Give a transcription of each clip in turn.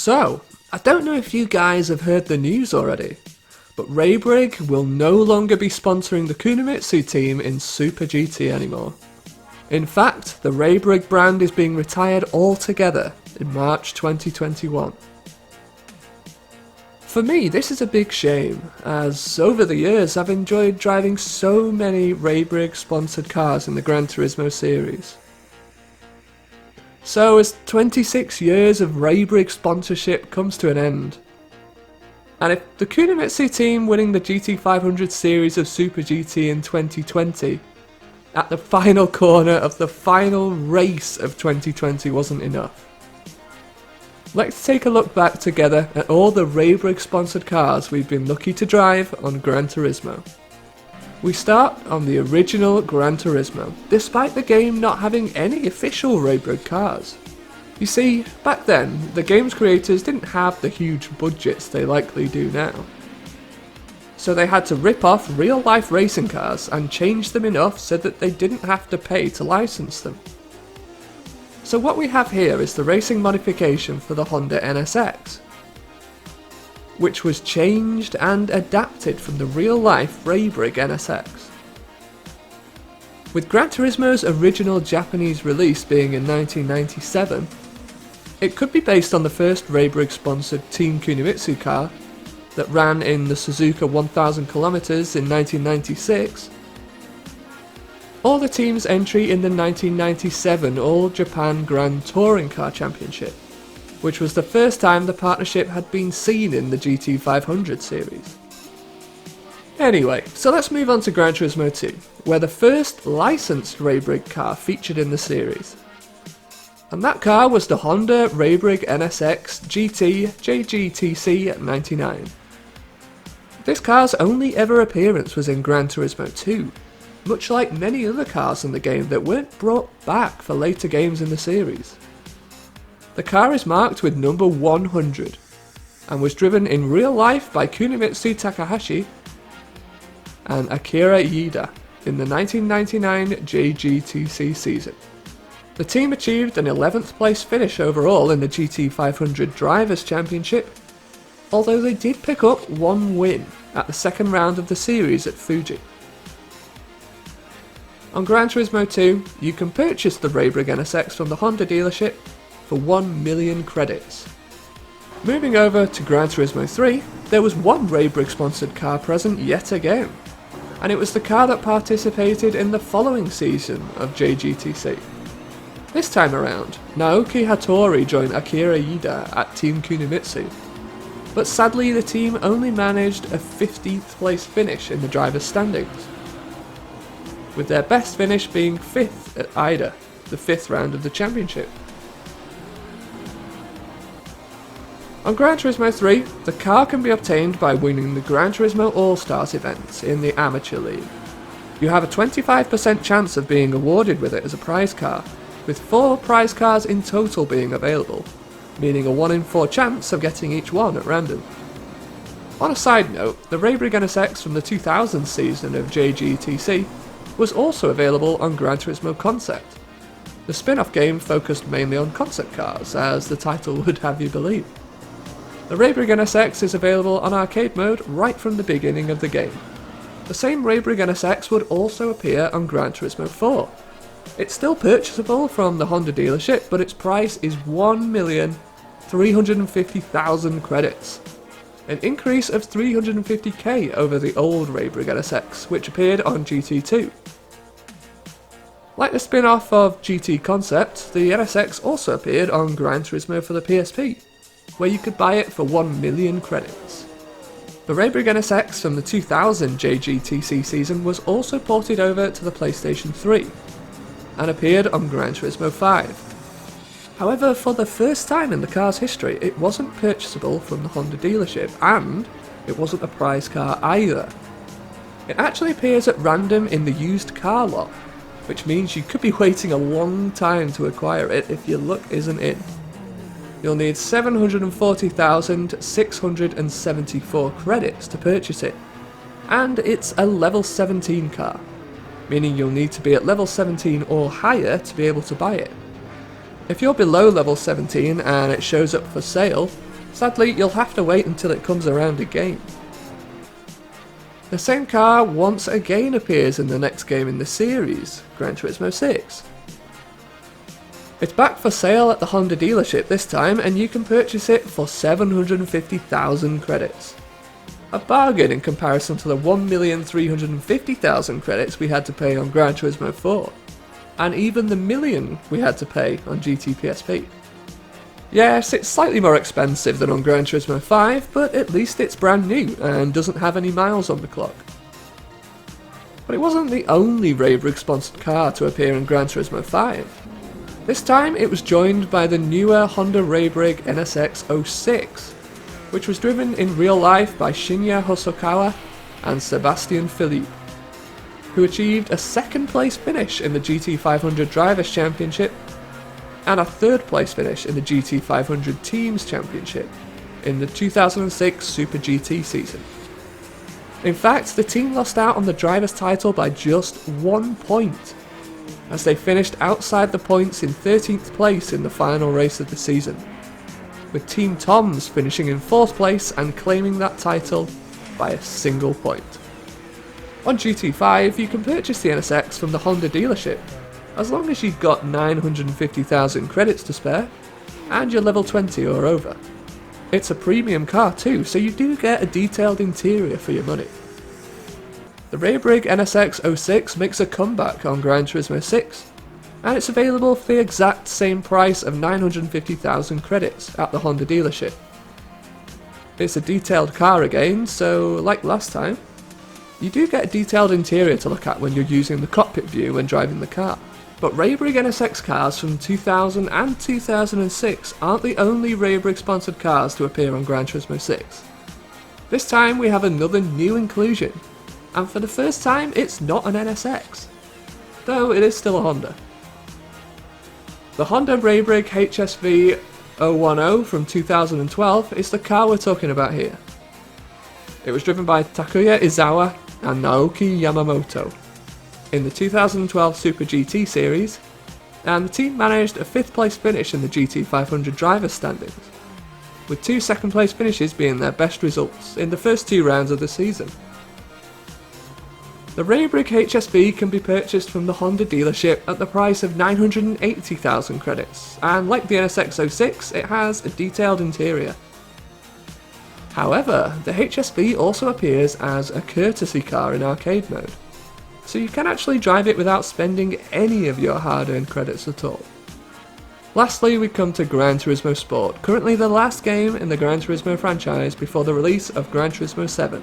So, I don't know if you guys have heard the news already, but Raybrig will no longer be sponsoring the Kunimitsu team in Super GT anymore. In fact, the Raybrig brand is being retired altogether in March 2021. For me, this is a big shame, as over the years I've enjoyed driving so many Raybrig sponsored cars in the Gran Turismo series. So as 26 years of Raybrig sponsorship comes to an end, and if the Kunimitsu team winning the GT500 series of Super GT in 2020, at the final corner of the final race of 2020 wasn't enough, let's take a look back together at all the Raybrig sponsored cars we've been lucky to drive on Gran Turismo. We start on the original Gran Turismo, despite the game not having any official Raybrig cars. You see, back then, the game's creators didn't have the huge budgets they likely do now. So they had to rip off real-life racing cars and change them enough so that they didn't have to pay to license them. So what we have here is the racing modification for the Honda NSX, which was changed and adapted from the real-life Raybrig NSX. With Gran Turismo's original Japanese release being in 1997, it could be based on the first Raybrig-sponsored Team Kunimitsu car that ran in the Suzuka 1000 kilometers in 1996, or the team's entry in the 1997 All Japan Grand Touring Car Championship, which was the first time the partnership had been seen in the GT500 series. Anyway, so let's move on to Gran Turismo 2, where the first licensed Raybrig car featured in the series. And that car was the Honda Raybrig NSX GT JGTC 99. This car's only ever appearance was in Gran Turismo 2, much like many other cars in the game that weren't brought back for later games in the series. The car is marked with number 100 and was driven in real life by Kunimitsu Takahashi and Akira Iida in the 1999 JGTC season. The team achieved an 11th place finish overall in the GT500 Drivers' Championship, although they did pick up one win at the second round of the series at Fuji. On Gran Turismo 2, you can purchase the Raybrig NSX from the Honda dealership for 1 million credits. Moving over to Gran Turismo 3, there was one Raybrig sponsored car present yet again, and it was the car that participated in the following season of JGTC. This time around, Naoki Hattori joined Akira Iida at Team Kunimitsu, but sadly the team only managed a 15th place finish in the drivers' standings, with their best finish being 5th at Iida, the 5th round of the championship. On Gran Turismo 3, the car can be obtained by winning the Gran Turismo All-Stars event in the Amateur League. You have a 25% chance of being awarded with it as a prize car, with 4 prize cars in total being available, meaning a 1 in 4 chance of getting each one at random. On a side note, the Raybrig NSX from the 2000 season of JGTC was also available on Gran Turismo Concept. The spin-off game focused mainly on concept cars, as the title would have you believe. The Raybrig NSX is available on arcade mode right from the beginning of the game. The same Raybrig NSX would also appear on Gran Turismo 4. It's still purchasable from the Honda dealership, but its price is 1,350,000 credits, an increase of 350k over the old Raybrig NSX, which appeared on GT2. Like the spin-off of GT Concept, the NSX also appeared on Gran Turismo for the PSP, where you could buy it for 1 million credits. The Raybrig NSX from the 2000 JGTC season was also ported over to the PlayStation 3, and appeared on Gran Turismo 5. However, for the first time in the car's history, it wasn't purchasable from the Honda dealership, and it wasn't a prize car either. It actually appears at random in the used car lot, which means you could be waiting a long time to acquire it if your luck isn't in. You'll need 740,674 credits to purchase it, and it's a level 17 car, meaning you'll need to be at level 17 or higher to be able to buy it. If you're below level 17 and it shows up for sale, Sadly, you'll have to wait until it comes around again. The same car once again appears in the next game in the series, Gran Turismo 6. It's back for sale at the Honda dealership this time, and you can purchase it for 750,000 credits. A bargain in comparison to the 1,350,000 credits we had to pay on Gran Turismo 4, and even the million we had to pay on GT PSP. Yes, it's slightly more expensive than on Gran Turismo 5, but at least it's brand new and doesn't have any miles on the clock. But it wasn't the only Raybrig sponsored car to appear in Gran Turismo 5. This time it was joined by the newer Honda Raybrig NSX06, which was driven in real life by Shinya Hosokawa and Sebastian Philippe, who achieved a second place finish in the GT500 Drivers' Championship and a third place finish in the GT500 Teams Championship in the 2006 Super GT season. In fact, the team lost out on the drivers' title by just 1 point, as they finished outside the points in 13th place in the final race of the season, with Team Toms finishing in 4th place and claiming that title by a single point. On GT5, you can purchase the NSX from the Honda dealership, as long as you've got 950,000 credits to spare, and you're level 20 or over. It's a premium car too, so you do get a detailed interior for your money. The Raybrig NSX06 makes a comeback on Gran Turismo 6, and it's available for the exact same price of 950,000 credits at the Honda dealership. It's a detailed car again, so like last time, you do get a detailed interior to look at when you're using the cockpit view when driving the car. But Raybrig NSX cars from 2000 and 2006 aren't the only Raybrig sponsored cars to appear on Gran Turismo 6. This time we have another new inclusion, and for the first time it's not an NSX, though it is still a Honda. The Honda Raybrig HSV010 from 2012 is the car we're talking about here. It was driven by Takuya Izawa and Naoki Yamamoto in the 2012 Super GT series, and the team managed a 5th place finish in the GT500 drivers' standings, with 2 second place finishes being their best results in the first 2 rounds of the season. The Raybrig HSV can be purchased from the Honda dealership at the price of 980,000 credits, and like the NSX06, it has a detailed interior. However, the HSV also appears as a courtesy car in arcade mode, so you can actually drive it without spending any of your hard-earned credits at all. Lastly, we come to Gran Turismo Sport, currently the last game in the Gran Turismo franchise before the release of Gran Turismo 7.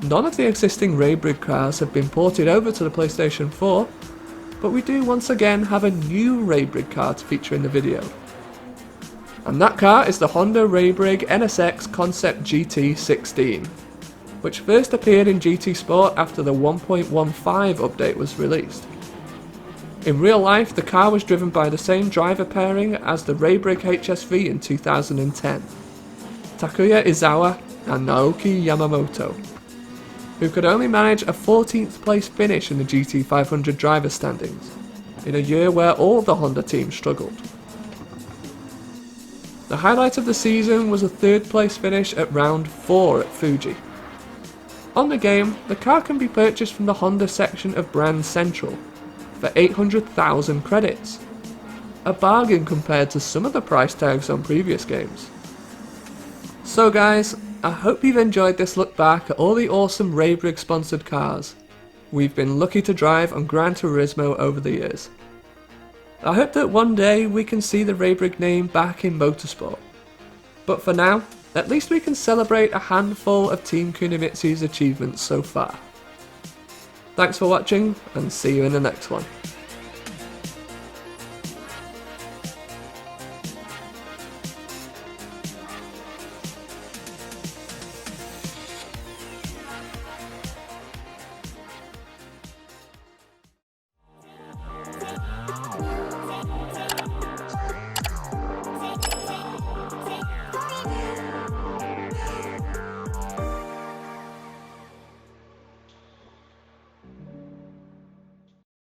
None of the existing Raybrig cars have been ported over to the PlayStation 4, but we do once again have a new Raybrig car to feature in the video. And that car is the Honda Raybrig NSX Concept GT16, which first appeared in GT Sport after the 1.15 update was released. In real life, the car was driven by the same driver pairing as the Raybrig HSV in 2010, Takuya Izawa and Naoki Yamamoto, who could only manage a 14th place finish in the GT500 driver standings, in a year where all the Honda teams struggled. The highlight of the season was a 3rd place finish at round 4 at Fuji. On the game, the car can be purchased from the Honda section of Brand Central for 800,000 credits, a bargain compared to some of the price tags on previous games. So guys, I hope you've enjoyed this look back at all the awesome Raybrig sponsored cars we've been lucky to drive on Gran Turismo over the years. I hope that one day we can see the Raybrig name back in motorsport. But for now, at least we can celebrate a handful of Team Kunimitsu's achievements so far. Thanks for watching, and see you in the next one.